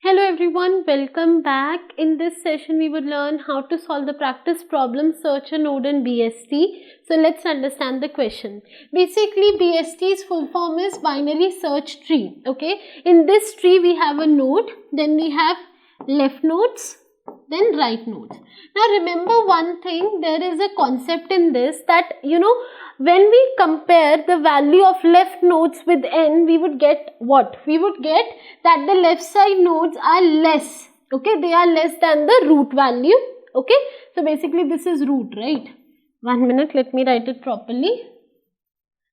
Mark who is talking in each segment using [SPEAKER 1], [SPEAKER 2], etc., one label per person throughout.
[SPEAKER 1] Hello everyone, welcome back. In this session we would learn how to solve the practice problem search a node in BST. So let's understand the question. Basically BST's full form is binary search tree. Okay, in this tree we have a node, then we have left nodes, then right nodes. Now remember one thing, there is a concept in this that when we compare the value of left nodes with n, we would get what? We would get that the left side nodes are less. Okay, they are less than the root value. Okay, so basically this is root, right? 1 minute, let me write it properly.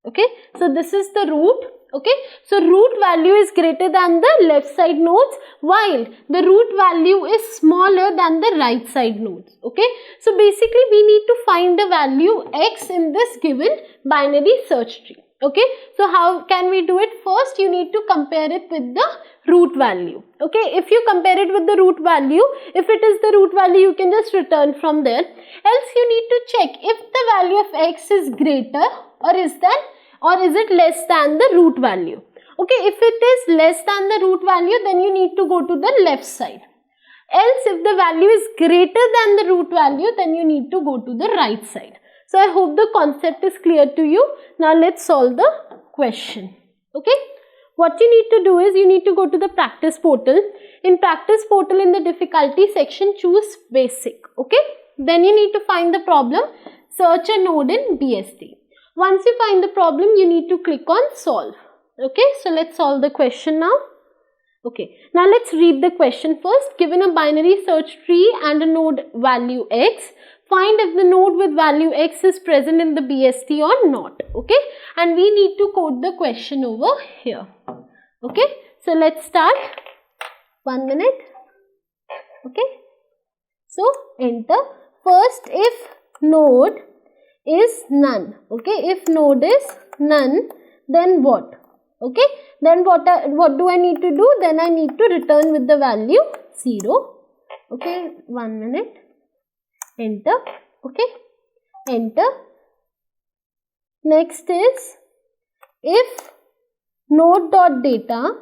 [SPEAKER 1] Okay, so this is the root. Okay, so root value is greater than the left side nodes while the root value is smaller than the right side nodes. Okay, so basically we need to find the value x in this given binary search tree. Okay, so how can we do it? First you need to compare it with the root value. Okay, if you compare it with the root value, if it is the root value, you can just return from there. Else you need to check if the value of x is greater or is it less than the root value. Okay, if it is less than the root value, then you need to go to the left side. Else if the value is greater than the root value, then you need to go to the right side. So I hope the concept is clear to you. Now let's solve the question. Okay, what you need to do is you need to go to the practice portal. In practice portal, in the difficulty section, choose basic. Okay, then you need to find the problem, search a node in BST. Once you find the problem, you need to click on solve. Okay, so let's solve the question now. Okay, now let's read the question first. Given a binary search tree and a node value x, find if the node with value x is present in the BST or not. Okay, and we need to code the question over here. Okay, so let's start. 1 minute. Okay, so enter. First, if node is none. Okay, if node is none, then what? Okay, then what do I need to do? Then I need to return with the value 0. Okay, 1 minute. Enter. Okay, enter. Next is if node.data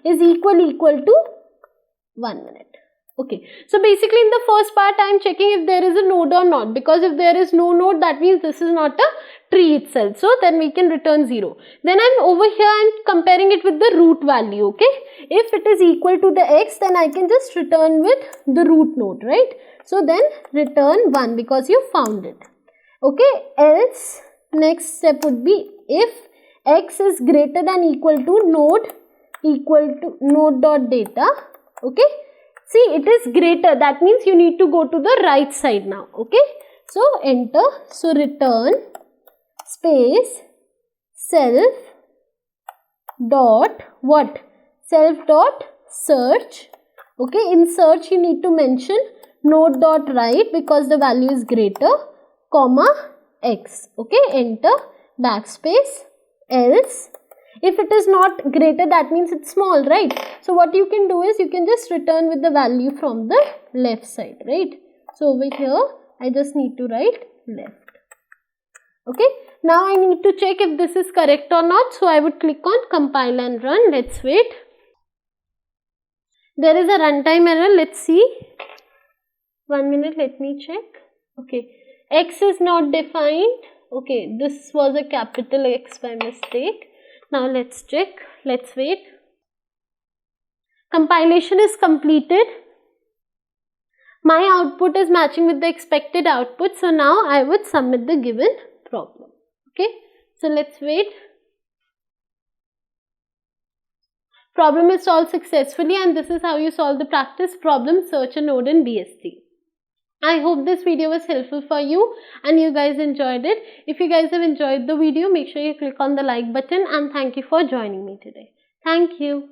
[SPEAKER 1] is equal to 1 minute. Okay, so basically in the first part I am checking if there is a node or not, because if there is no node, that means this is not a tree itself, so then we can return 0. Then I am over here, I am comparing it with the root value. Okay, if it is equal to the x, then I can just return with the root node, right? So then return 1 because you found it. Okay, else next step would be if x is greater than equal to node.data. Okay, see, it is greater, that means you need to go to the right side now. Okay, so enter. So return space self dot what? Self dot search. Okay, in search you need to mention node dot right because the value is greater, comma x. Okay, enter, backspace. Else if it is not greater, that means it's small, right? So what you can do is you can just return with the value from the left side, right? So over here I just need to write left. Okay, now I need to check if this is correct or not, so I would click on compile and run. Let's wait. There is a runtime error. Let's see. 1 minute, let me check. Okay, x is not defined. Okay, this was a capital X by mistake. Now let's check. Let's wait. Compilation is completed. My output is matching with the expected output. So now I would submit the given problem. Okay, so let's wait. Problem is solved successfully, and this is how you solve the practice problem search a node in BST. I hope this video was helpful for you and you guys enjoyed it. If you guys have enjoyed the video, make sure you click on the like button, and thank you for joining me today. Thank you.